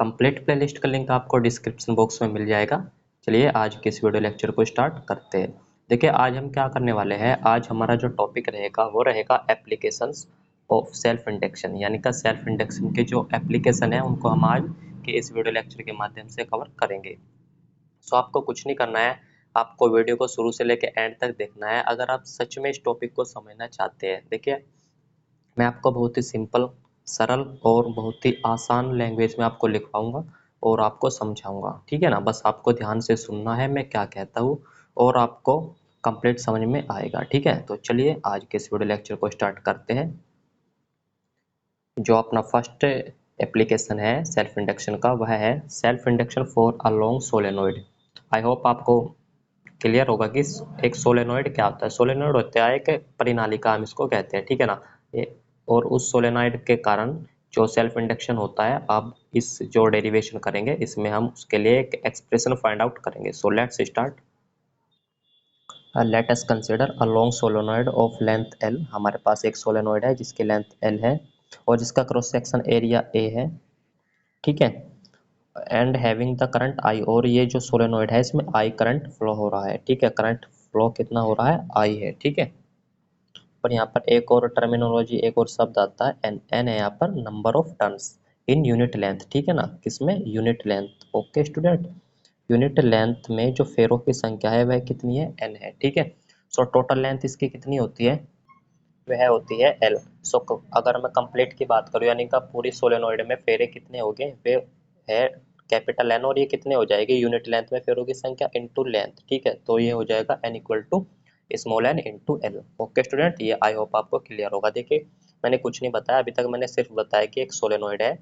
Complete playlist का link आपको description box में मिल जाएगा। चलिए आज के इस वीडियो लेक्चर को स्टार्ट करते हैं। देखिए आज हम क्या करने वाले हैं, आज हमारा जो टॉपिक रहेगा वो रहेगा एप्लीकेशंस ऑफ सेल्फ इंडक्शन, यानी कि सेल्फ इंडक्शन के जो एप्लीकेशन है उनको हम आज के इस वीडियो लेक्चर के माध्यम से कवर करेंगे। सो आपको कुछ नहीं करना है, आपको वीडियो को शुरू से लेकर एंड तक देखना है अगर आप सच में इस टॉपिक को समझना चाहते हैं। देखिए मैं आपको बहुत ही सिंपल, सरल और बहुत ही आसान लैंग्वेज में आपको लिखवाऊंगा और आपको समझाऊंगा, ठीक है ना। बस आपको ध्यान से सुनना है मैं क्या कहता हूँ और आपको कंप्लीट समझ में आएगा, ठीक है। तो चलिए आज के इस वीडियो लेक्चर को स्टार्ट करते हैं। जो अपना फर्स्ट एप्लीकेशन है सेल्फ इंडक्शन का वह है self induction for a long solenoid. I hope आपको क्लियर होगा कि एक सोलेनोइड क्या होता है। सोलेनोइड होता है एक परिनालिका, हम इसको कहते हैं, ठीक है ना। ये और उस सोलेनोइड के कारण जो सेल्फ इंडक्शन होता है, अब इस जो डेरिवेशन करेंगे इसमें हम उसके लिए एक एक्सप्रेशन फाइंड आउट करेंगे। So let's start. Let us consider a long solenoid of length L। हमारे पास एक सोलेनोइड है जिसकी लेंथ L है और जिसका क्रॉस सेक्शन एरिया A है, ठीक है। And having the current I, और ये जो सोलेनोइड है इसमें I करंट फ्लो हो रहा है, ठीक है। करंट फ्लो कितना हो रहा है, I है, ठीक है। पर यहाँ पर एक और टर्मिनोलॉजी, एक और शब्द आता है N। N है यहाँ पर number of turns in unit length, ठीक है ना। किसमें, unit length. Okay student, unit length में जो फेरों की संख्या है वह कितनी है, N है, ठीक है। सो टोटल लेंथ इसकी कितनी होती है, वह होती है L। सो अगर मैं कंप्लीट की बात करूँ यानी कि पूरी सोलेनोइड में फेरे कितने हो गए, वे है कैपिटल N, और ये कितने हो जाएगी, यूनिट लेंथ में फेरों की संख्या इनटू लेंथ, ठीक है। तो ये हो जाएगा N equal to small n into L। Okay student, ये आई होप आपको क्लियर होगा। देखिए मैंने कुछ नहीं बताया अभी तक, मैंने सिर्फ बताया कि एक सोलेनोइड है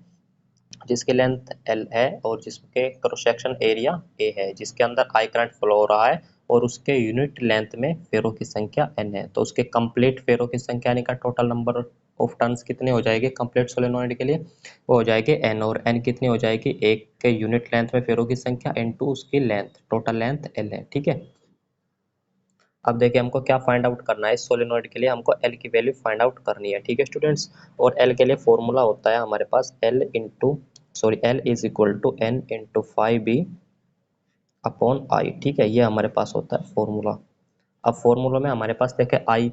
जिसकी लेंथ L है और जिसके क्रॉस सेक्शन एरिया A है, जिसके अंदर I करंट फ्लो हो रहा है और उसके यूनिट लेंथ में फेरों की संख्या N है। तो उसके कंप्लीट फेरों की संख्या यानी का टोटल नंबर ऑफ टर्न्स कितने हो जाएंगे कंप्लीट सोलेनोइड के लिए, वो हो जाएगी N। और N कितनी हो जाएगी, एक के यूनिट लेंथ में फेरों की संख्या इनटू उसकी लेंथ, टोटल लेंथ L है, ठीक है। अब देखिए हमको क्या फाइंड आउट करना है, इस सोलेनोइड के लिए हमको L की वैल्यू फाइंड आउट करनी है, ठीक है स्टूडेंट्स। और L के लिए फॉर्मूला होता है हमारे पास L is equal to N into 5B upon I, ठीक है। ये हमारे पास होता है फॉर्मूला। अब फॉर्मूला में हमारे पास देखे I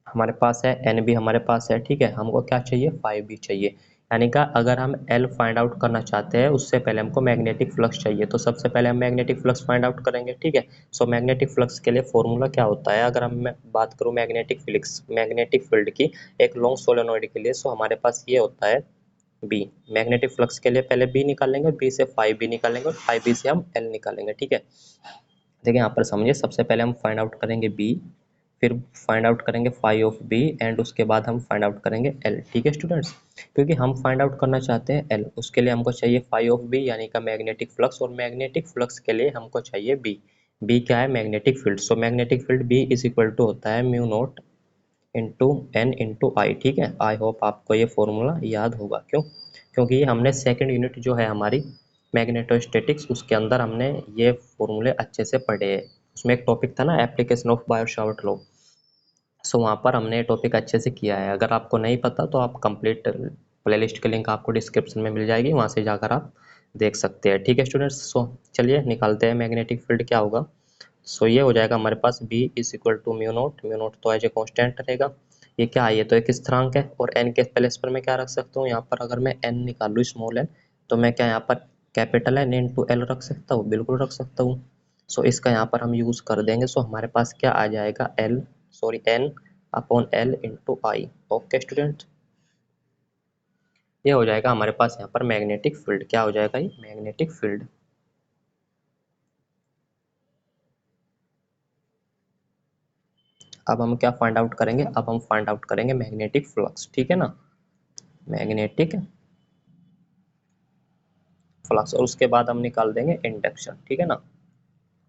हमारे पास है, N भी हमारे पास है, ठीक है। हमको क्या चाहिए, 5B चाहिए। यानी कि अगर हम L फाइंड आउट करना चाहते हैं उससे पहले हमको मैग्नेटिक फ्लक्स चाहिए, तो सबसे पहले हम मैग्नेटिक फ्लक्स फाइंड आउट करेंगे, ठीक है। सो मैग्नेटिक फ्लक्स के लिए फॉर्मूला क्या होता है, अगर हम बात करूँ मैग्नेटिक फील्ड की एक लॉन्ग सोलेनोइड के लिए, सो हमारे पास ये होता है बी। मैग्नेटिक फ्लक्स के लिए पहले बी निकालेंगे, बी से 5B निकालेंगे और 5B से हम L निकालेंगे, ठीक है। देखिए यहाँ पर समझिए, सबसे पहले हम फाइंड आउट करेंगे बी, फिर फाइंड आउट करेंगे फाई ऑफ बी एंड उसके बाद हम फाइंड आउट करेंगे एल, ठीक है स्टूडेंट्स। क्योंकि हम फाइंड आउट करना चाहते हैं एल, उसके लिए हमको चाहिए फाई ऑफ बी यानी का मैग्नेटिक फ्लक्स, और मैग्नेटिक फ्लक्स के लिए हमको चाहिए बी। बी क्या है, magnetic field. So magnetic field B is equal to होता है mu naught into N into I, ठीक है। आई होप आपको ये फॉर्मूला याद होगा, क्यों, क्योंकि हमने सेकेंड यूनिट जो है हमारी मैग्नेटोस्टैटिक्स उसके अंदर हमने ये फॉर्मूले अच्छे से पढ़े हैं। उसमें एक टॉपिक था ना एप्लीकेशन ऑफ बायो-सावर्ट लॉ, सो वहाँ पर हमने टॉपिक अच्छे से किया है। अगर आपको नहीं पता तो आप कंप्लीट प्लेलिस्ट की लिंक आपको डिस्क्रिप्शन में मिल जाएगी, वहाँ से जाकर आप देख सकते हैं, ठीक है स्टूडेंट्स। सो चलिए निकालते हैं मैग्नेटिक फील्ड क्या होगा। सो ये हो जाएगा हमारे पास B is equal to mu naught तो एज ए कॉन्स्टेंट रहेगा। ये क्या है, ये तो एक स्थिरांक है और n के प्लेस पर मैं क्या रख सकता हूँ, यहाँ पर अगर मैं n निकालूँ स्मॉल n, तो मैं क्या यहाँ पर कैपिटल N इंटू L रख सकता हूँ, बिल्कुल रख सकता हूँ। सो इसका यहाँ पर हम यूज़ कर देंगे। सो हमारे पास क्या आ जाएगा, n upon L into I. Okay student, ये हो जाएगा हमारे पास यहाँ पर मैग्नेटिक फील्ड। क्या हो जाएगा, ये मैग्नेटिक फील्ड। अब हम क्या फाइंड आउट करेंगे, अब हम फाइंड आउट करेंगे मैग्नेटिक फ्लक्स, ठीक है ना, मैग्नेटिक फ्लक्स। और उसके बाद हम निकाल देंगे इंडक्शन, ठीक है ना।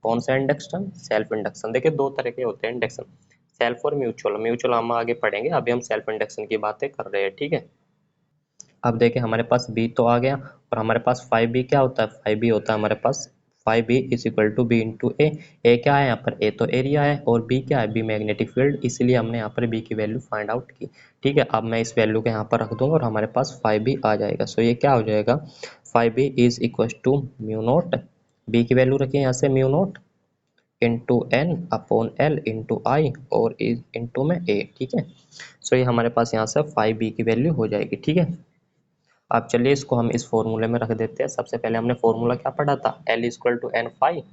कौन सा इंडक्शन, सेल्फ इंडक्शन। देखिए दो तरह के होते हैं इंडक्शन, सेल्फ और म्यूचुअल। म्यूचुअल हम आगे पढ़ेंगे, अभी हम सेल्फ इंडक्शन की बातें कर रहे हैं, ठीक है। अब देखिए हमारे पास बी तो आ गया और हमारे पास 5B क्या होता है, 5B होता है हमारे पास 5B is equal to B into A क्या है यहाँ पर, ए तो एरिया है और बी क्या है, बी मैग्नेटिक फील्ड, इसीलिए हमने यहाँ पर बी की वैल्यू फाइंड आउट की, ठीक है। अब मैं इस वैल्यू को यहाँ पर रख दूंगा और हमारे पास 5B आ जाएगा। सो ये क्या हो जाएगा, five B is equal to mu naught, B की वैल्यू रखिए यहाँ से mu naught into N upon L into I और इज इंटू में ए, ठीक है। सो ये हमारे पास यहाँ से फाइव बी की वैल्यू हो जाएगी, ठीक है। अब चलिए इसको हम इस फॉर्मूले में रख देते हैं। सबसे पहले हमने फॉर्मूला क्या पढ़ा था, L equal to N five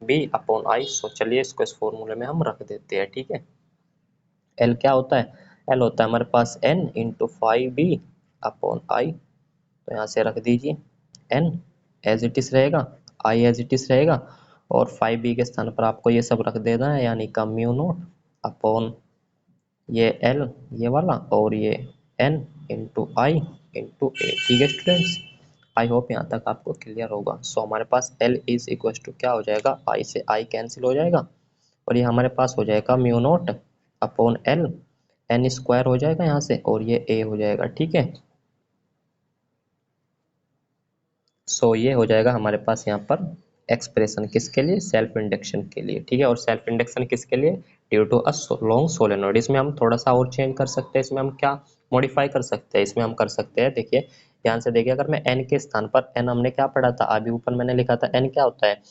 B upon I. So चलिए इसको इस फॉर्मूले में हम रख देते हैं, ठीक है। एल क्या होता है, एल होता है हमारे पास N into five B upon I. तो यहाँ से रख दीजिए एन एज इट इज रहेगा, आई एज इट इज रहेगा, और फाइव बी के स्थान पर आपको ये सब रख देना है, यानी का म्यू नोट अपॉन ये एल ये वाला और ये N into I into A, ठीक है स्टूडेंट्स। आई होप यहाँ तक आपको क्लियर होगा। सो हमारे पास एल इज इक्वल टू क्या हो जाएगा, आई से आई कैंसिल हो जाएगा और ये हमारे पास हो जाएगा mu naught upon L, N square हो जाएगा यहाँ से और ये ए हो जाएगा, ठीक है। सो ये हो जाएगा हमारे पास यहाँ पर एक्सप्रेशन किसके लिए, सेल्फ इंडक्शन के लिए, ठीक है। और सेल्फ इंडक्शन किसके लिए, due to a long solenoid. इसमें हम थोड़ा सा और चेंज कर सकते हैं, इसमें हम क्या मॉडिफाई कर सकते हैं, इसमें हम कर सकते हैं, देखिए ध्यान से देखिए, अगर मैं एन के स्थान पर, एन हमने क्या पढ़ा था अभी ऊपर मैंने लिखा था, एन क्या होता है,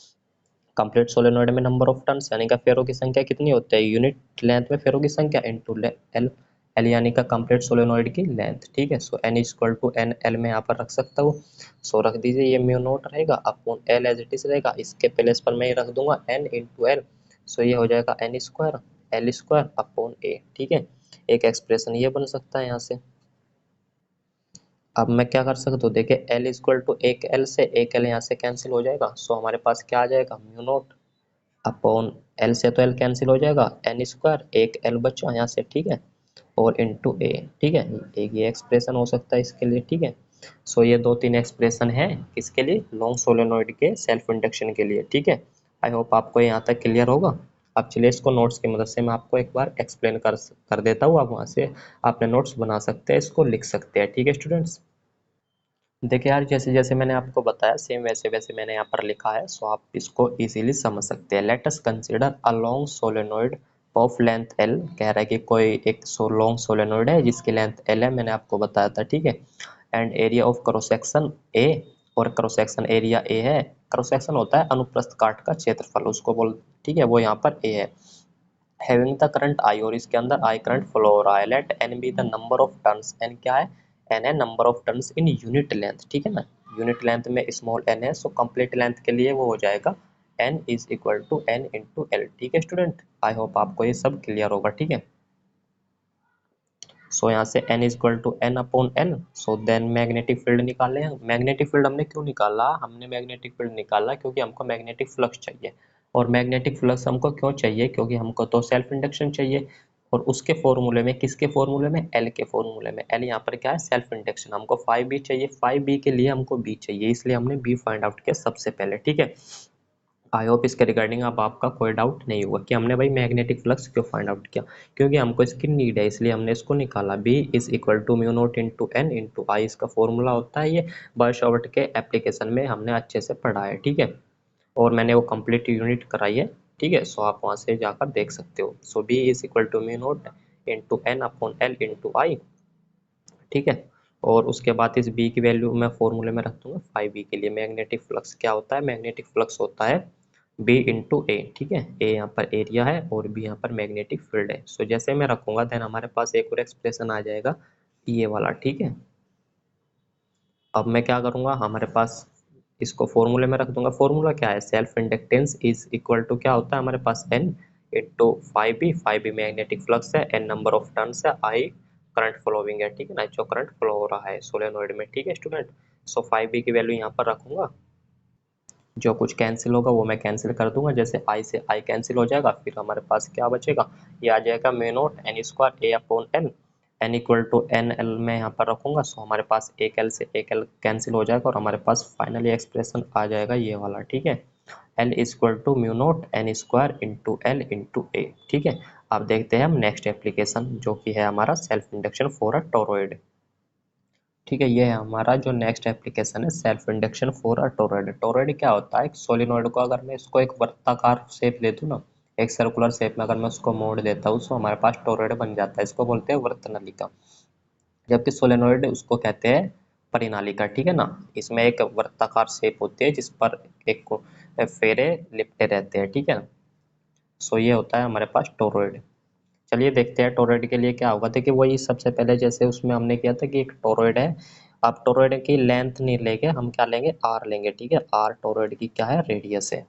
कंप्लीट सोलेनोइड में नंबर ऑफ टर्न्स यानी का फेरों की संख्या कितनी होती है, यूनिट लेंथ में फेरों की संख्या इनटू एल, एल यानी का कंप्लीट सोलेनोइड की लेंथ, ठीक है। So N equal to N, L में यहाँ पर रख सकता हूँ। सो रख दीजिए, ये म्यू नोट रहेगा upon L as it is रहेगा, इसके प्लेस पर मैं ये रख दूंगा एन इंटू एल। सो ये हो जाएगा N square L square upon A, ठीक है। एक एक्सप्रेशन ये बन सकता है यहाँ से। अब मैं क्या कर सकता हूँ, देखिए एल इक्वल टू एक एल से एक एल यहाँ से कैंसिल हो जाएगा। सो हमारे पास क्या आ जाएगा, म्यू नोट अपॉन एल से तो एल कैंसिल हो जाएगा, एन स्क्वायर एक एल बचा यहाँ से, ठीक है, और इनटू ए, ठीक है। एक ये एक्सप्रेशन हो सकता है इसके लिए, ठीक है। सो ये दो तीन एक्सप्रेशन है किसके लिए, लॉन्ग सोलेनोइड के सेल्फ इंडक्शन के लिए, ठीक है। आई होप आपको यहाँ तक क्लियर होगा। अब चलिए इसको नोट्स की मदद से मैं आपको एक बार एक्सप्लेन कर देता हूँ, आप वहाँ से अपने नोट्स बना सकते हैं, इसको लिख सकते हैं, ठीक है स्टूडेंट्स। देखिए यार, जैसे जैसे मैंने आपको बताया सेम वैसे वैसे मैंने यहाँ पर लिखा है, सो आप इसको इजीली समझ सकते हैं। Late us consider a long solenoid of length L, कह रहा है कि कोई एक लॉन्ग सोलेनोइड है जिसकी लेंथ एल है, मैंने आपको बताया था, ठीक है। And area of cross section A, और क्रॉस सेक्शन एरिया ए है। क्रॉस सेक्शन होता है अनुप्रस्थ काट का क्षेत्रफल, उसको बोल, ठीक है, वो यहाँ पर ए है। हैविंग द करंट आई, और इसके अंदर आई करंट फ्लो हो रहा है। Let N be the number of turns, N क्या है, एन है number of turns in unit length, ठीक है ना। यूनिट लेंथ में स्मॉल एन है, सो कंप्लीट लेंथ के लिए वो हो जाएगा N is equal to N into L, ठीक है स्टूडेंट। आई होप आपको ये सब क्लियर होगा, ठीक है। सो यहाँ से n is equal to N upon L. So then magnetic field निकाले हैं। मैग्नेटिक फील्ड हमने क्यों निकाला, हमने मैग्नेटिक फील्ड निकाला क्योंकि हमको मैग्नेटिक फ्लक्स चाहिए। और मैग्नेटिक फ्लक्स हमको क्यों चाहिए, क्योंकि हमको तो सेल्फ इंडक्शन चाहिए, और उसके फॉर्मूले में, किसके फॉर्मूले में, एल के फॉर्मूले में। एल यहाँ पर क्या है, सेल्फ इंडक्शन। हमको फाइव बी चाहिए, फाइव बी के लिए हमको बी चाहिए, इसलिए हमने बी फाइंड आउट किया सबसे पहले, ठीक है। आई होप इसके रिगार्डिंग अब आपका कोई डाउट नहीं हुआ कि हमने भाई मैग्नेटिक फ्लक्स क्यों फाइंड आउट किया, क्योंकि हमको इसकी नीड है, इसलिए हमने इसको निकाला। B is equal to mu naught into N into I, इसका फॉर्मूला होता है ये। बर्नशॉर्ट के एप्लीकेशन में हमने अच्छे से पढ़ा है, ठीक है, और मैंने वो कंप्लीट यूनिट कराई है, ठीक है। सो आप वहाँ से जाकर देख सकते हो। So B is equal to mu naught into N upon L into I, ठीक है। और उसके बाद इस बी की वैल्यू मैं फॉर्मूले में रख दूंगा फाइव बी के लिए। मैग्नेटिक फ्लक्स क्या होता है, मैग्नेटिक फ्लक्स होता है बी इंटू ए, ठीक है। ए यहाँ पर एरिया है और बी यहाँ पर मैग्नेटिक फील्ड है। सो जैसे मैं रखूंगा देन हमारे पास एक और एक्सप्रेशन आ जाएगा ये वाला, ठीक है। अब मैं क्या करूंगा, हमारे पास इसको फॉर्मूले में रख दूंगा। फॉर्मूला क्या है, self inductance is equal to क्या होता है हमारे पास, N into five B magnetic flux है, एन नंबर ऑफ टर्न्स है, आई करंट फ्लोविंग है, ठीक है ना, जो करंट फ्लो हो रहा है सोलेनोइड में, ठीक है स्टूडेंट। सो फाइव बी की वैल्यू यहाँ पर रखूंगा, जो कुछ कैंसिल होगा वो मैं कैंसिल कर दूंगा, जैसे आई से आई कैंसिल हो जाएगा, फिर हमारे पास क्या बचेगा, ये आ जाएगा mu naught N square A upon L, N equal to N L में यहाँ पर रखूंगा। सो हमारे पास एक एल से एक एल कैंसिल हो जाएगा और हमारे पास फाइनली एक्सप्रेशन आ जाएगा ये वाला, ठीक है। L equal to mu naught N square into L into A, ठीक है। अब देखते हैं हम नेक्स्ट एप्लीकेशन, जो कि है हमारा self induction for a toroid, ठीक है। ये है हमारा जो नेक्स्ट एप्लीकेशन है, self induction for a toroid. Toroid क्या होता है, एक सोलिनॉइड को अगर मैं इसको एक वृत्ताकार शेप दे दूं ना, एक सर्कुलर शेप में अगर मैं उसको मोड़ देता हूँ तो हमारे पास टोरॉइड बन जाता है, इसको बोलते हैं वृत्त नलिका। जबकि सोलेनोइड उसको कहते हैं परिनालिका, ठीक है ना। इसमें एक वृत्ताकार शेप होती है जिस पर एक फेरे लिपटे रहते हैं, ठीक है। सो ये होता है हमारे पास टोरॉइड। चलिए देखते हैं टोरॉइड के लिए क्या होगा। देखिए वही सबसे पहले जैसे उसमें हमने किया था कि एक टोरॉइड है। अब टोरॉइड की लेंथ नहीं लेंगे हम, क्या लेंगे, आर लेंगे, ठीक है। आर टोरॉइड की क्या है, रेडियस है।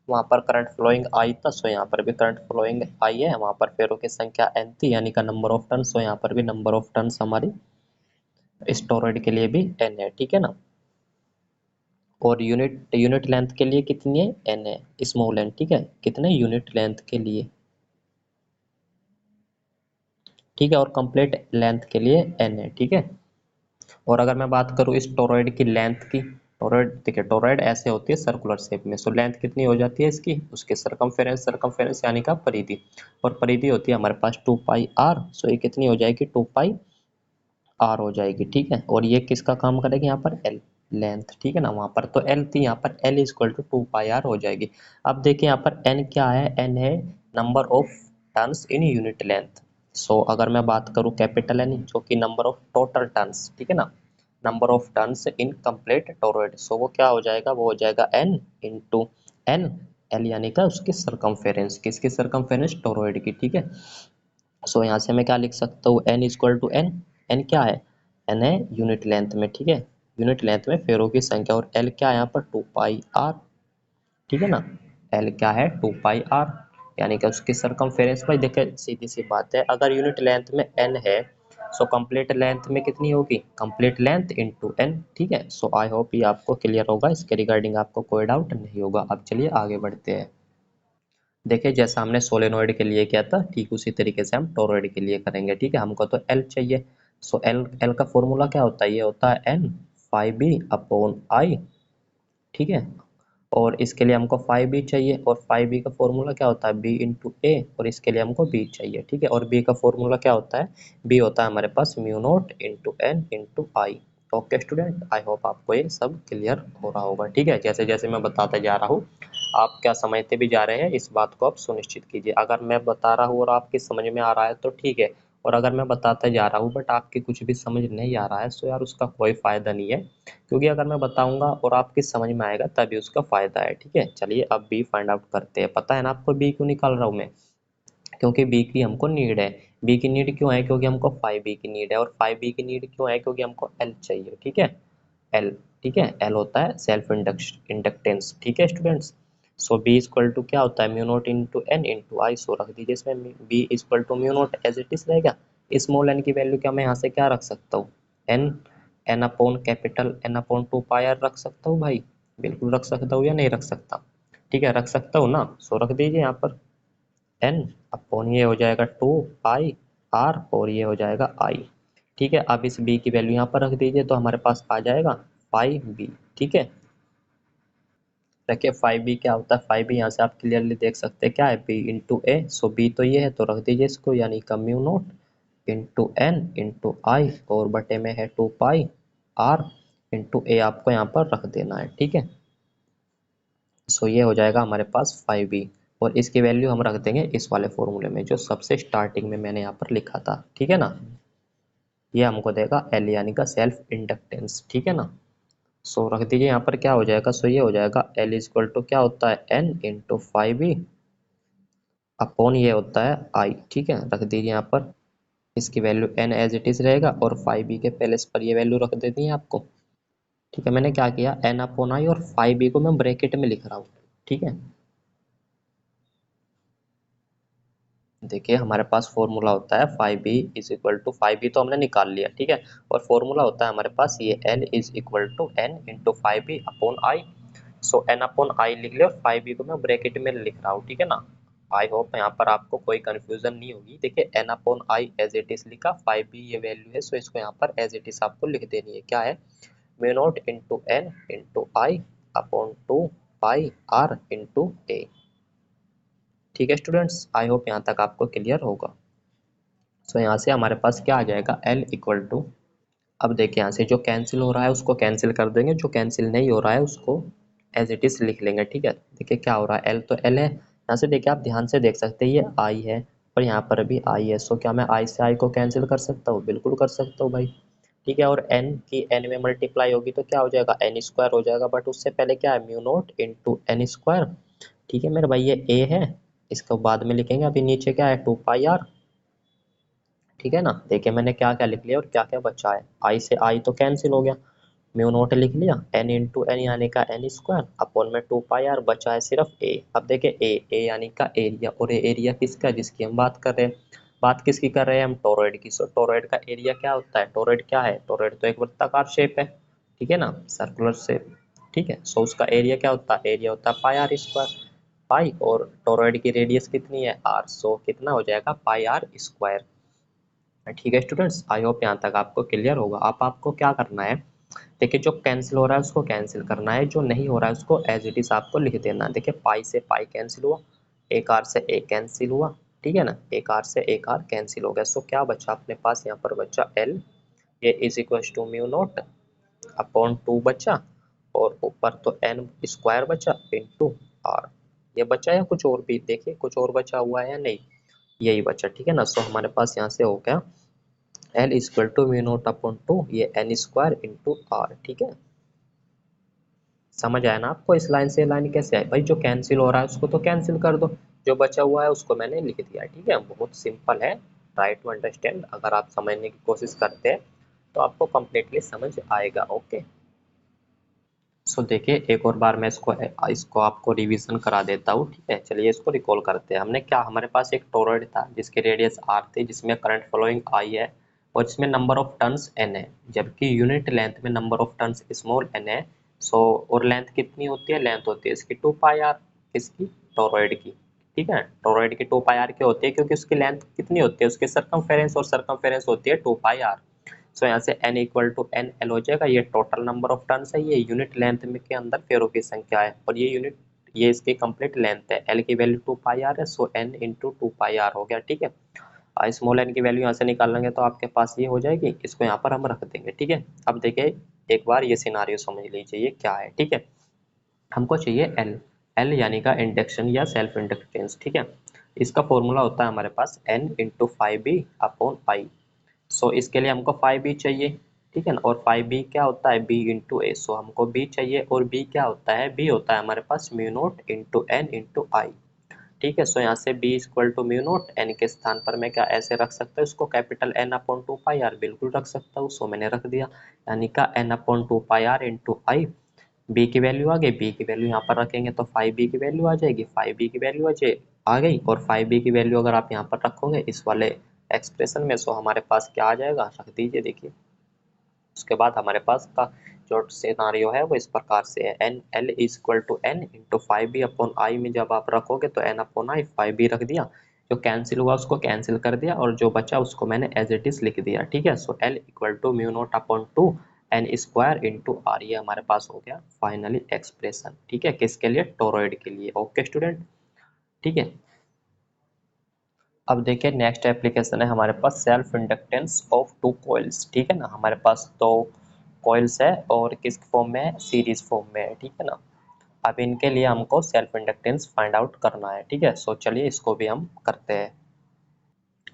वहां पर करंट फ्लोइंग आई था, सो यहाँ पर भी करंट फ्लोइंग आई है। वहां पर फेरों की संख्या एन थी, यानी का नंबर ऑफ टर्न, सो यहाँ पर भी नंबर ऑफ टर्न्स हमारी इस टोरॉइड के लिए भी एन है, ठीक है ना। और यूनिट यूनिट लेंथ के लिए कितनी है, एन है, स्मॉल एन, ठीक है। कितने, यूनिट लेंथ के लिए, ठीक है। और कंप्लीट लेंथ के लिए एन है, ठीक है। और अगर मैं बात करूँ इस टोरॉइड की लेंथ की, टोरॉइड देखिए टोरॉइड ऐसे होती है सर्कुलर शेप में, सो लेंथ कितनी हो जाती है इसकी, उसके सरकमफेरेंस यानी का परिधि, और परिधि होती है हमारे पास 2 पाई आर, सो ये कितनी हो जाएगी, 2 पाई आर हो जाएगी, ठीक है। और ये किसका काम करेगी, यहाँ पर एल, लेंथ, ठीक है ना। वहां पर तो एल थी, यहाँ पर L is equal to 2 pi R हो जाएगी। अब देखिए यहाँ पर एन क्या है, एन है number of turns in unit length. So अगर मैं बात करूँ कैपिटल एन जो कि नंबर ऑफ टोटल टर्न्स, ठीक है ना, number of turns in complete toroid, so वो क्या हो जाएगा, वो हो जाएगा एन इंटू एन, एल यानी का उसकी सरकमफेरेंस, किसकी सरकमफेरेंस, टोरॉइड की, ठीक है। सो यहाँ से मैं क्या लिख सकता हूँ, N is equal to N, N क्या है, एन है यूनिट लेंथ में, ठीक है, यूनिट लेंथ में फेरों की संख्या, और एल क्या है यहाँ पर 2 पाई आर, ठीक है ना। एल क्या है, 2 पाई आर, यानी कि उसकी सरकमफेरेंस। भाई देखिए सीधी सी बात है, अगर यूनिट लेंथ में एन है, सो कंप्लीट लेंथ में कितनी होगी, कंप्लीट लेंथ इनटू एन, ठीक है। सो आई होप ये आपको क्लियर होगा, इसके रिगार्डिंग आपको कोई डाउट नहीं होगा। अब चलिए आगे बढ़ते हैं। देखिए जैसा हमने सोलेनोइड के लिए किया था, ठीक उसी तरीके से हम टोरॉइड के लिए करेंगे, ठीक है। हमको तो एल चाहिए, सो एल एल का फॉर्मूला क्या होता है, ये होता है N five B upon I, ठीक है। और इसके लिए हमको फाइव बी चाहिए, और फाइव बी का फॉर्मूला क्या होता है, बी इंटू ए, और इसके लिए हमको बी चाहिए, ठीक है। और बी का फॉर्मूला क्या होता है, बी होता है हमारे पास mu naught into N into I. Okay student, I hope आपको ये सब क्लियर हो रहा होगा, ठीक है। जैसे जैसे मैं बताता जा रहा हूँ, आप क्या समझते भी जा रहे हैं इस बात को आप सुनिश्चित कीजिए। अगर मैं बता रहा हूँ और आपकी समझ में आ रहा है तो ठीक है, और अगर मैं बताता जा रहा हूँ बट आपकी कुछ भी समझ नहीं आ रहा है, तो यार उसका कोई फ़ायदा नहीं है, क्योंकि अगर मैं बताऊंगा और आपकी समझ में आएगा तभी उसका फ़ायदा है, ठीक है। चलिए अब बी फाइंड आउट करते हैं। पता है ना आपको बी क्यों निकाल रहा हूँ मैं, क्योंकि बी की हमको नीड है। बी की नीड क्यों है, क्योंकि हमको फाइव बी की नीड है, और फाइव बी की नीड क्यों है, क्योंकि हमको एल चाहिए, ठीक है, एल, ठीक है। एल होता है सेल्फ इंडक्टेंस, ठीक है students. So B equal to क्या होता है, mu naught into N into I, so रख दीजिए इसमें B equal to mu naught as it is रहेगा। स्मॉल एन की वैल्यू क्या मैं यहाँ से क्या रख सकता हूँ, N, N upon capital N upon 2 pi R रख सकता हूँ भाई, बिल्कुल रख सकता हूँ या नहीं रख सकता, ठीक है रख सकता हूँ ना। सो रख दीजिए यहाँ पर एन अपॉन ये हो जाएगा 2 पाई आर, और ये हो जाएगा आई, ठीक है। अब इस बी की वैल्यू यहाँ पर रख दीजिए तो हमारे पास आ जाएगा 5b, ठीक है। देखिए 5b क्या होता है, 5b यहाँ से आप क्लियरली देख सकते हैं क्या है, b इंटू ए, सो b तो ये है तो रख दीजिए इसको, यानी का mu naught into N into I, और बटे में है 2 पाई आर इंटू ए, आपको यहाँ पर रख देना है, ठीक है। सो ये हो जाएगा हमारे पास 5b, और इसकी वैल्यू हम रख देंगे इस वाले फॉर्मूले में जो सबसे स्टार्टिंग में मैंने यहाँ पर लिखा था, ठीक है ना। ये हमको देगा एल यानी का सेल्फ इंडक्टेंस, ठीक है ना। सो रख दीजिए यहाँ पर क्या हो जाएगा, सो ये हो जाएगा एल इज इक्वल टू क्या होता है, N into five B upon ये होता है आई, ठीक है। रख दीजिए यहाँ पर इसकी value N as it is रहेगा, और फाइव बी के पहले पर ये वैल्यू रख देती है आपको, ठीक है। मैंने क्या किया, एन अपॉन आई और फाइव बी को मैं ब्रैकेट में लिख रहा हूँ, ठीक है। देखिए हमारे पास फॉर्मूला होता है 5b is equal to, 5b तो हमने निकाल लिया, ठीक है। और फॉर्मूला होता है हमारे पास ये l is equal to N into five B upon I. So N upon I लिख लिया, और 5b को मैं ब्रैकेट में लिख रहा हूँ, ठीक है ना। आई होप यहाँ पर आपको कोई कंफ्यूजन नहीं होगी। देखिए N upon I as it is लिखा, 5b ये वैल्यू है, सो इसको यहाँ पर एज इट इज आपको लिख देनी है, क्या है, mu naught into N into I upon 2 pi R into A, ठीक है स्टूडेंट्स। आई होप यहाँ तक आपको क्लियर होगा। सो यहाँ से हमारे पास क्या आ जाएगा, L इक्वल टू, अब देखिए यहाँ से जो कैंसिल हो रहा है उसको कैंसिल कर देंगे, जो कैंसिल नहीं हो रहा है उसको एज इट इज लिख लेंगे, ठीक है। देखिए क्या हो रहा है, L तो L है, यहाँ से देखिए आप ध्यान से देख सकते हैं ये I है, और यहाँ पर भी I है। सो क्या मैं I से I को कैंसिल कर सकता हूँ, बिल्कुल कर सकता हूँ भाई। ठीक है, और एन की एन में मल्टीप्लाई होगी तो क्या हो जाएगा, एन स्क्वायर हो जाएगा, बट उससे पहले क्या है, mu naught into N square. ठीक है मेरे भाई, ये ए है, इसको बाद में लिखेंगे, अभी नीचे क्या है, 2 पाई आर। ठीक है ना, देखिए मैंने क्या क्या लिख लिया और क्या क्या बचा है, आई से आई तो कैंसिल हो गया, म्यू नोट लिख लिया, एन इंटू एन यानी का एन स्क्वायर अपॉन में 2 पाई आर, बचा है सिर्फ ए। अब देखिए ए यानी का एरिया, और ये एरिया किसका है, जिसकी हम बात कर रहे हैं, बात किसकी कर रहे हैं हम, टोरॉइड की। सो टोरॉइड का एरिया क्या होता है, टोरॉइड क्या है, टोरॉइड तो एक वृत्ताकार शेप है, ठीक है ना, सर्कुलर शेप। ठीक है, सो उसका एरिया क्या होता है, एरिया होता है पाई आर स्क्वायर, पाई, और टोरॉइड की रेडियस कितनी है, आर, सो कितना हो जाएगा, पाई आर स्क्वायर। ठीक है स्टूडेंट्स, आई होप यहाँ तक आपको क्लियर होगा। अब आपको क्या करना है, देखिए जो कैंसिल हो रहा है उसको कैंसिल करना है, जो नहीं हो रहा है उसको एज इट इज आपको लिख देना है। देखिए पाई से पाई कैंसिल हुआ, एक आर से एक कैंसिल हुआ, ठीक है ना, एक आर से एक आर कैंसिल हो गया। सो क्या बचा अपने पास, यहाँ पर बचा एल, ये is equal to mu naught upon 2 बचा, और ऊपर तो एन स्क्वायर बचा इंटू आर। ये बचा या कुछ और भी, देखिए कुछ और बचा हुआ है या नहीं, यही बचा। ठीक है ना, सो हमारे पास यहाँ से हो गया L equal to mu naught upon 2, ये एन स्क्वायर इंटू आर। ठीक है, समझ आया ना आपको, इस लाइन से लाइन कैसे है भाई, जो कैंसिल हो रहा है उसको तो कैंसिल कर दो, जो बचा हुआ है उसको मैंने लिख दिया। ठीक है, बहुत सिंपल है, ट्राई टू अंडरस्टैंड, अगर आप समझने की कोशिश करते हैं तो आपको कंप्लीटली समझ आएगा। ओके, सो देखिए एक और बार मैं इसको इसको आपको रिवीजन करा देता हूँ। ठीक है, चलिए इसको रिकॉल करते हैं। हमने क्या, हमारे पास एक टोरॉइड था जिसकी रेडियस आर थी, जिसमें करंट फ्लोइंग आई है, और जिसमें नंबर ऑफ टर्न्स एन है, जबकि यूनिट लेंथ में number of turns small N है। सो और लेंथ कितनी होती है, लेंथ होती है इसकी 2 पाई आर, किसकी, टोरॉइड की। ठीक है, टोरॉइड की 2 पाई आर क्यों होती है, क्योंकि उसकी लेंथ कितनी होती है, उसकी सरकमफेरेंस, और सरकमफेरेंस होती है 2 पाई आर। सो यहाँ से n equal to N L हो जाएगा, ये टोटल नंबर ऑफ टर्न्स है, ये यूनिट लेंथ में के अंदर फेरों की संख्या है, और ये यूनिट, ये इसकी कंप्लीट लेंथ है, एल की वैल्यू 2 पाई आर है, so N into 2 pi R हो गया। ठीक है, स्मॉल एन की वैल्यू यहाँ से निकाल लेंगे तो आपके पास ये हो जाएगी, इसको यहाँ पर हम रख देंगे। ठीक है, अब देखिए एक बार ये सिनारियो समझ लीजिए, ये क्या है। ठीक है, हमको चाहिए एल, एल यानी का इंडक्शन या सेल्फ इंडक्टेंस। ठीक है, इसका फॉर्मूला होता है हमारे पास N into five B upon I. So इसके लिए हमको फाइव बी चाहिए, ठीक है ना, और फाइव बी क्या होता है, बी इंटू ए। सो हमको बी चाहिए, और बी क्या होता है, बी होता है हमारे पास mu naught into N into I. ठीक है, सो यहाँ से B equal to mu naught, N के स्थान पर मैं क्या ऐसे रख सकता हूँ उसको, capital N upon 2 pi R, बिल्कुल रख सकता हूँ। सो मैंने रख दिया, यानी का N upon 2 pi R into I. B की वैल्यू आ गई, बी की वैल्यू यहाँ पर रखेंगे तो फाइव बी की वैल्यू आ जाएगी, फाइव बी की वैल्यू आ गई, और फाइव बी की वैल्यू अगर आप यहाँ पर रखोगे इस वाले एक्सप्रेशन में, सो हमारे पास क्या आ जाएगा, रख दीजिए देखिए। उसके बाद हमारे पास का जो सिनारियो है वो इस प्रकार से है, N L is equal to N into five B upon I में जब आप रखोगे तो N upon I, five B रख दिया, जो कैंसिल हुआ उसको कैंसिल कर दिया, और जो बचा उसको मैंने एज इट इज लिख दिया। ठीक है, so L equal to mu naught upon 2 n² into R, ये हमारे पास हो गया फाइनली एक्सप्रेशन। ठीक है, किसके लिए, टोरॉइड के लिए। ओके स्टूडेंट, ठीक है। अब देखिए नेक्स्ट एप्लीकेशन है हमारे पास, self inductance of two coils. ठीक है ना, हमारे पास दो कॉइल्स है, और किस फॉर्म में है, सीरीज फॉर्म में है। ठीक है ना, अब इनके लिए हमको सेल्फ इंडक्टेंस फाइंड आउट करना है। ठीक है, सो चलिए इसको भी हम करते हैं।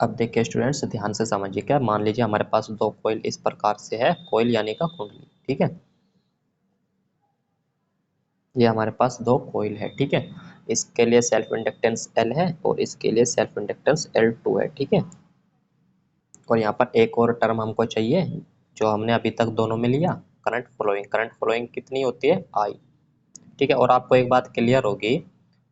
अब देखिए स्टूडेंट्स ध्यान से समझिए, क्या मान लीजिए हमारे पास दो कॉइल इस प्रकार से है, कॉइल यानी का कुंडली। ठीक है, ये हमारे पास दो कॉइल है। ठीक है, इसके लिए सेल्फ इंडक्टेंस एल है, और इसके लिए सेल्फ इंडक्टेंस L2 है। ठीक है, और यहाँ पर एक और टर्म हमको चाहिए, जो हमने अभी तक दोनों में लिया, करंट फ्लोइंग। करंट फ्लोइंग कितनी होती है, आई। ठीक है, और आपको एक बात क्लियर होगी,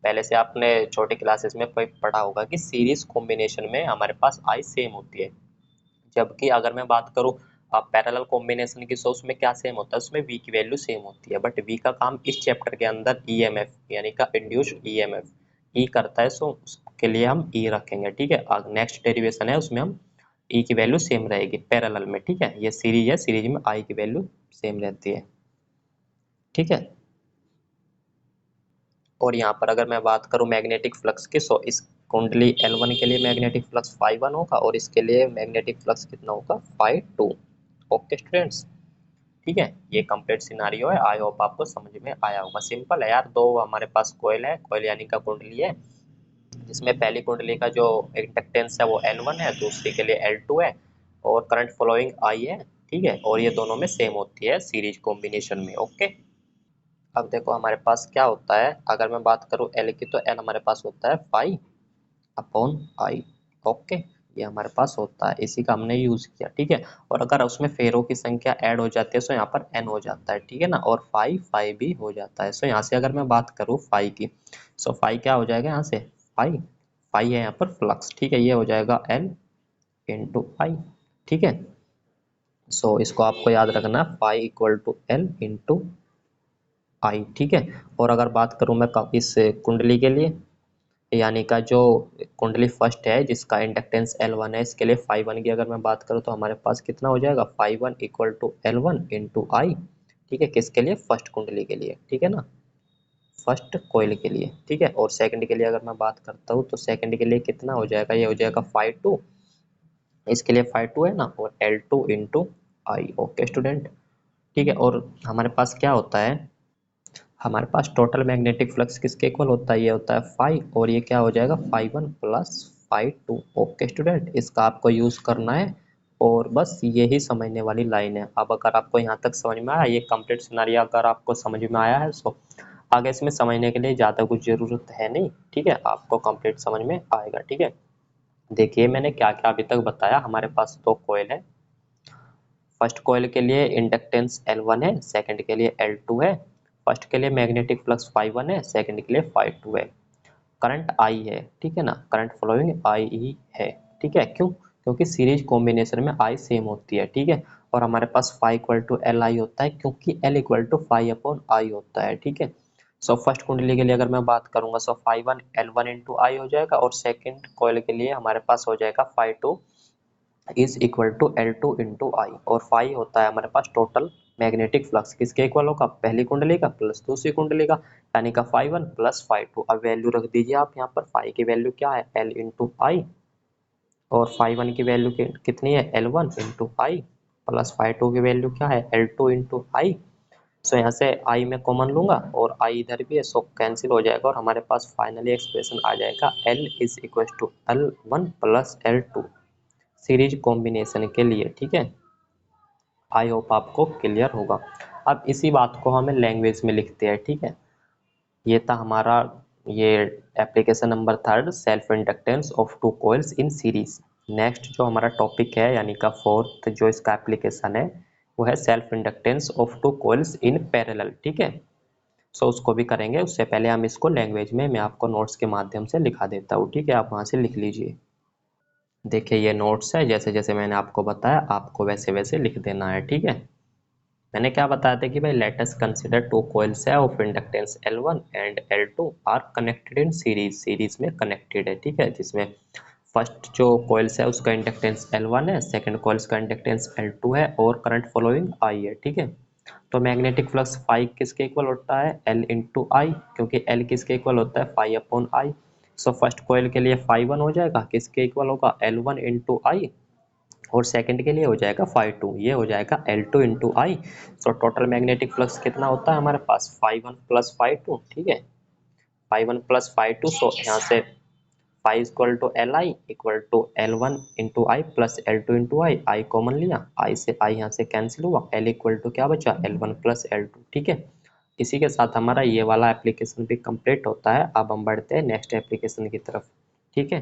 पहले से आपने छोटी क्लासेस में पढ़ा होगा कि सीरीज कॉम्बिनेशन में हमारे पास आई सेम होती है, जबकि अगर मैं बात करूँ पैरेलल कॉम्बिनेशन की, सो उसमें क्या सेम होता है, उसमें वी की वैल्यू सेम होती है, बट वी का काम इस चैप्टर के अंदर ईएमएफ यानी का इंड्यूस्ड ईएमएफ ई करता है, सो उसके लिए हम ई रखेंगे। ठीक है, नेक्स्ट डेरिवेशन है उसमें हम ई की वैल्यू सेम रहेगी पैरेलल में। ठीक है, ये सीरीज है, सीरीज में आई की वैल्यू सेम रहती है। ठीक है, और यहाँ पर अगर मैं बात करूँ मैग्नेटिक फ्लक्स की, सो इस कुंडली L1 के लिए मैग्नेटिक फ्लक्स φ1 होगा, और इसके लिए मैग्नेटिक फ्लक्स कितना होगा, φ2। ओके स्टूडेंट्स, ठीक है, ये कंप्लीट सिनारियो है, आई होप आपको समझ में आया होगा। सिंपल है यार, दो हमारे पास कोयल है, कोयल यानी का कुंडली है, जिसमें पहली कुंडली का जो इंडक्टेंस है वो L1 है, दूसरी के लिए L2 है, और करंट फ्लोइंग आई है, ठीक है, और ये दोनों में सेम होती है सीरीज कॉम्बिनेशन में। ओके, अब देखो हमारे पास क्या होता है, अगर मैं बात करूँ एल की, तो एल हमारे पास होता है 5/i। ओके, ये हमारे पास होता है, इसी का हमने यूज किया। ठीक है, और अगर उसमें फेरों की संख्या ऐड हो जाती है तो यहाँ पर n हो जाता है। ठीक है ना, और 5 भी हो जाता है। सो यहाँ से अगर मैं बात करूँ 5 की, सो 5 क्या हो जाएगा यहाँ से, 5 है यहाँ पर फ्लक्स। ठीक है, ये हो जाएगा L इंटू आई। ठीक है, सो इसको आपको याद रखना, 5 = L इंटू आई। ठीक है, और अगर बात करूँ मैं इस कुंडली के लिए, यानी का जो कुंडली फर्स्ट है जिसका इंडक्टेंस L1 है, इसके लिए 5 की अगर मैं बात करूँ तो हमारे पास कितना हो जाएगा, 5 = L1 इंटू आई। ठीक है, किसके लिए, फर्स्ट कुंडली के लिए। ठीक है ना, फर्स्ट कोयल के लिए। ठीक है, और सेकंड के लिए अगर मैं बात करता हूँ तो सेकंड के लिए कितना हो जाएगा, ये हो जाएगा 5/2, इसके लिए 5/2 है ना, और L2 into I. Okay student, ठीक है, और हमारे पास क्या होता है, हमारे पास टोटल मैग्नेटिक फ्लक्स किसके इक्वल होता है, ये होता है 5, और ये क्या हो जाएगा 5/1 + 5/2। ओके स्टूडेंट, इसका आपको यूज करना है, और बस यही समझने वाली लाइन है। अब अगर आपको यहाँ तक समझ में आया, ये कंप्लीट सिनारियो अगर आपको समझ में आया है, सो आगे इसमें समझने के लिए ज़्यादा कुछ ज़रूरत है नहीं। ठीक है, आपको कंप्लीट समझ में आएगा। ठीक है, देखिए मैंने क्या क्या अभी तक बताया। हमारे पास 2 कॉइल है, फर्स्ट कॉइल के लिए इंडक्टेंस L1 है, सेकंड के लिए L2 है। फर्स्ट के लिए मैग्नेटिक फ्लक्स 5/1 है, सेकंड के लिए 5/2 है। करंट I है, ठीक है ना, करंट फ्लोइंग IE है। ठीक है, क्यों, क्योंकि सीरीज कॉम्बिनेशन में I सेम होती है। ठीक है, और हमारे पास phi = Li होता है, क्योंकि L = 5/I होता है। ठीक है, सो फर्स्ट कुंडली के लिए अगर मैं बात करूंगा, सो 5/1 L1 इंटू आई हो जाएगा, और सेकंड कॉइल के लिए हमारे पास हो जाएगा 5/2 = L2 इंटू आई। और फाई होता है हमारे पास टोटल मैग्नेटिक फ्लक्स, किसके इक्वल होगा, पहली कुंडली का प्लस दूसरी कुंडली का, यानी का 5/1 + 5/2। अब वैल्यू रख दीजिए आप यहाँ पर, फाई की वैल्यू क्या है, L इंटू आई, और 5/1 की वैल्यू कितनी है, L1 इंटू आई, प्लस 5/2 की वैल्यू क्या है, L2 इंटू आई। सो यहाँ से आई में कॉमन लूंगा, और आई इधर भी है, सो कैंसिल हो जाएगा, और हमारे पास फाइनली एक्सप्रेशन आ जाएगा L = L1 + L2 series combination के लिए। ठीक है, आई होप आपको क्लियर होगा। अब इसी बात को हमें लैंग्वेज में लिखते हैं। ठीक है, ये था हमारा ये application number 3, self inductance of 2 coils in series. Next जो हमारा टॉपिक है, यानी का फोर्थ जो इसका एप्लीकेशन है, वो है self inductance of 2 coils in parallel. ठीक है, सो उसको भी करेंगे, उससे पहले हम इसको लैंग्वेज में मैं आपको नोट्स के माध्यम से लिखा देता हूँ। ठीक है, आप वहाँ से लिख लीजिए। देखिए ये नोट्स है, जैसे जैसे मैंने आपको बताया आपको वैसे वैसे लिख देना है। ठीक है, मैंने क्या बताया था कि भाई लेट अस कंसीडर 2 कॉइल्स है of inductance L1 and L2 are connected in series, series में कनेक्टेड है। ठीक है, जिसमें फर्स्ट जो कॉइल्स है उसका इंडक्टेंस L1 है, सेकंड कॉइल्स का इंडक्टेंस L2 है, और करंट फॉलोइंग I है। ठीक है, तो मैग्नेटिक फ्लक्स फाई किसके इक्वल होता है, L इंटू आई, क्योंकि L किसके इक्वल होता है, 5/I। सो फर्स्ट कॉइल के लिए 5/1 हो जाएगा, किसके इक्वल होगा, L1 इंटू आई, और सेकंड के लिए हो जाएगा 5/2, ये हो जाएगा L2 into I. So total magnetic flux कितना होता है हमारे पास, 5/1 + 5/2। ठीक है, 5/1 + 5/2, सो यहाँ से 5 = Li = L1 इंटू आई प्लस L2 इंटू आई कॉमन लिया, आई से आई यहाँ से कैंसिल हुआ, L = क्या बचा, L1 + L2। ठीक है, इसी के साथ हमारा ये वाला एप्लीकेशन भी कंप्लीट होता है। अब हम बढ़ते हैं नेक्स्ट एप्लीकेशन की तरफ। ठीक है,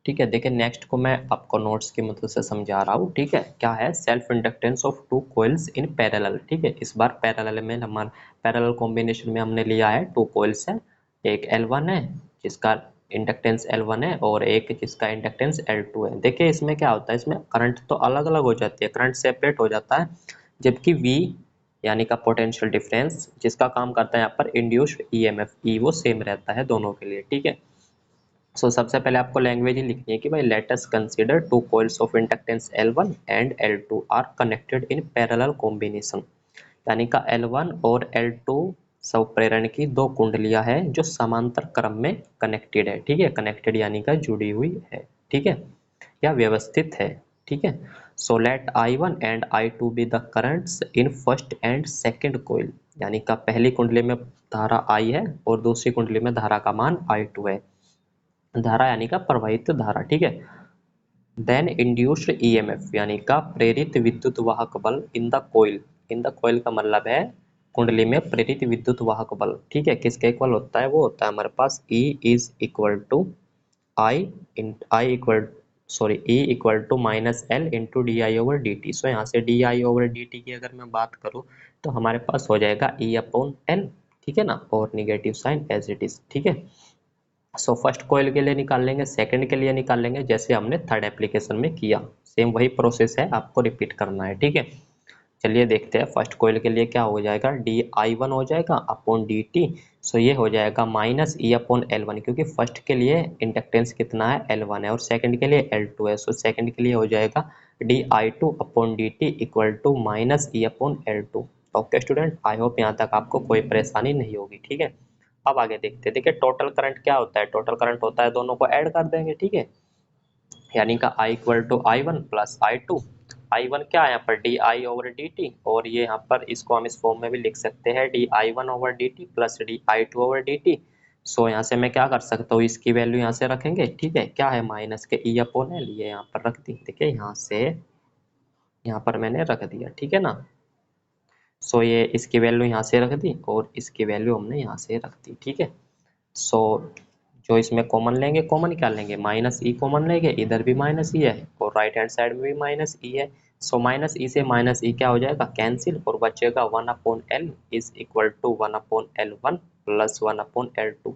ठीक है, देखिए नेक्स्ट को मैं आपको नोट्स की मदद से समझा रहा हूँ। ठीक है, क्या है, self inductance of 2 coils in parallel. ठीक है, इस बार पैरेलल में हमारा पैरेलल कॉम्बिनेशन में हमने लिया है 2 कॉइल्स है, एक L1 है जिसका इंडक्टेंस L1 है, और एक जिसका इंडक्टेंस L2 है। देखिए इसमें क्या होता है, इसमें करंट तो अलग अलग हो जाती है, करंट सेपरेट हो जाता है, जबकि V यानी का पोटेंशियल डिफरेंस जिसका काम करता है यहाँ पर इंड्यूस्ड EMF E, वो सेम रहता है दोनों के लिए। ठीक है, सो सबसे पहले आपको लैंग्वेज ही लिखनी है कि भाई let us consider 2 coils of inductance L1 and L2 are connected in parallel combination, यानी का L1 और L2 सब प्रेरण की 2 कुंडलियां हैं जो समांतर क्रम में कनेक्टेड है। ठीक है, कनेक्टेड यानी का जुड़ी हुई है। ठीक है, या व्यवस्थित है। ठीक है, so let I1 and I2 be the currents in first and second coil, यानी का पहली कुंडली में धारा I है और दूसरी कुंडली में धारा का मान I2 है। धारा यानी का प्रवाहित धारा। ठीक है, देन इंड्यूस्ड ईएमएफ यानी का प्रेरित विद्युत वाहक बल in the coil. In the coil का मतलब है कुंडली में प्रेरित विद्युत वाहक बल। ठीक है, किसके इक्वल होता है? वो होता है हमारे पास E is equal to I in I equal sorry E equal to minus L into D I over D T. So यहाँ से D I over D T की अगर मैं बात करूँ तो हमारे पास हो जाएगा E अपॉन एल। ठीक है ना, और negative sign as it is. ठीक है, सो फर्स्ट कॉइल के लिए निकाल लेंगे, सेकंड के लिए निकाल लेंगे, जैसे हमने थर्ड एप्लीकेशन में किया। सेम वही प्रोसेस है, आपको रिपीट करना है। ठीक है, चलिए देखते हैं फर्स्ट कॉइल के लिए क्या हो जाएगा। डी आई वन हो जाएगा अपॉन डी टी। सो ये हो जाएगा minus E upon L one, क्योंकि फर्स्ट के लिए इंडक्टेंस कितना है? एल वन है, और सेकंड के लिए एल टू है। सो सेकंड के लिए हो जाएगा D I two upon D T equal to minus E upon L two. Okay student, I hope यहाँ तक आपको कोई परेशानी नहीं होगी। ठीक है, अब आगे देखते हैं। देखिए टोटल करंट क्या होता है? टोटल करंट होता है, दोनों को ऐड कर देंगे। ठीक है, यानी का I equal to I one plus I two. I one क्या है यहाँ पर? D I over D T, और ये यहाँ पर इसको हम इस फॉर्म में भी लिख सकते हैं D I one over D T plus D I two over D T. So यहाँ से मैं क्या कर सकता हूँ, इसकी वैल्यू यहाँ से रखेंगे। ठीक है, क्या है? माइनस के ई अपॉन एल, ये यहाँ पर रख दी। देखिए यहाँ से यहाँ पर मैंने रख दिया। ठीक है ना, सो ये इसकी वैल्यू यहाँ से रख दी और इसकी वैल्यू हमने यहाँ से रख दी। ठीक है, सो जो इसमें कॉमन लेंगे, कॉमन क्या लेंगे? माइनस ई कॉमन लेंगे, इधर भी माइनस ई है और राइट हैंड साइड में भी माइनस ई है। सो माइनस ई से माइनस ई क्या हो जाएगा? कैंसिल, और बचेगा one upon L is equal to one upon L one plus one upon L two.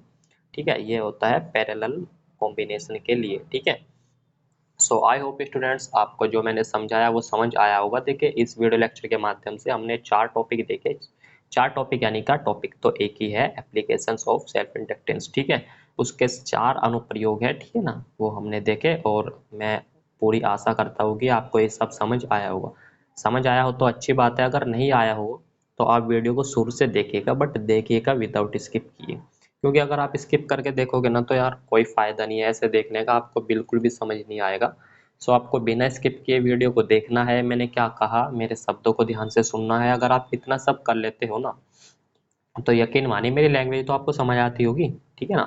ठीक है, ये होता है पैरेलल कॉम्बिनेशन के लिए। ठीक है, सो आई होप स्टूडेंट्स आपको जो मैंने समझाया वो समझ आया होगा। देखिए इस वीडियो लेक्चर के माध्यम से हमने 4 टॉपिक देखे। 4 टॉपिक यानी का टॉपिक तो एक ही है, एप्लीकेशंस ऑफ सेल्फ इंडक्टेंस। ठीक है, उसके 4 अनुप्रयोग है। ठीक है ना, वो हमने देखे, और मैं पूरी आशा करता हूँ कि आपको ये सब समझ आया होगा। समझ आया हो तो अच्छी बात है, अगर नहीं आया हो तो आप वीडियो को शुरू से देखिएगा, बट देखिएगा विदाउट स्किप किए, क्योंकि अगर आप स्किप करके देखोगे ना तो यार कोई फायदा नहीं है ऐसे देखने का, आपको बिल्कुल भी समझ नहीं आएगा। सो आपको बिना स्किप किए वीडियो को देखना है। मैंने क्या कहा, मेरे शब्दों को ध्यान से सुनना है। अगर आप इतना सब कर लेते हो ना तो यकीन मानिए मेरी लैंग्वेज तो आपको समझ आती होगी। ठीक है ना,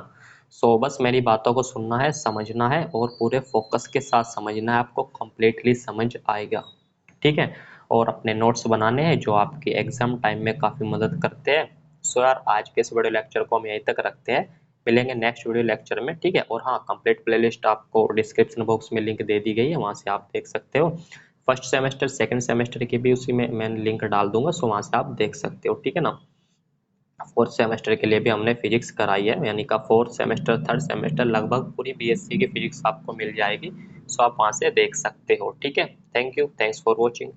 सो बस मेरी बातों को सुनना है, समझना है, और पूरे फोकस के साथ समझना है, आपको कंप्लीटली समझ आएगा। ठीक है, और अपने नोट्स बनाने हैं जो आपके एग्जाम टाइम में काफ़ी मदद करते हैं। सो यार आज के इस वीडियो लेक्चर को हम यहीं तक रखते हैं, मिलेंगे नेक्स्ट वीडियो लेक्चर में। ठीक है, और हाँ, कंप्लीट प्लेलिस्ट आपको डिस्क्रिप्शन बॉक्स में लिंक दे दी गई है, वहाँ से आप देख सकते हो। फर्स्ट सेमेस्टर सेकंड सेमेस्टर की भी उसी में मैं लिंक डाल दूंगा, सो वहाँ से आप देख सकते हो। ठीक है ना, फोर्थ सेमेस्टर के लिए भी हमने फिजिक्स कराई है, यानी का फोर्थ सेमेस्टर थर्ड सेमेस्टर लगभग पूरी बीएससी की फिजिक्स आपको मिल जाएगी। सो आप वहाँ से देख सकते हो। ठीक है, thank you, thanks for watching.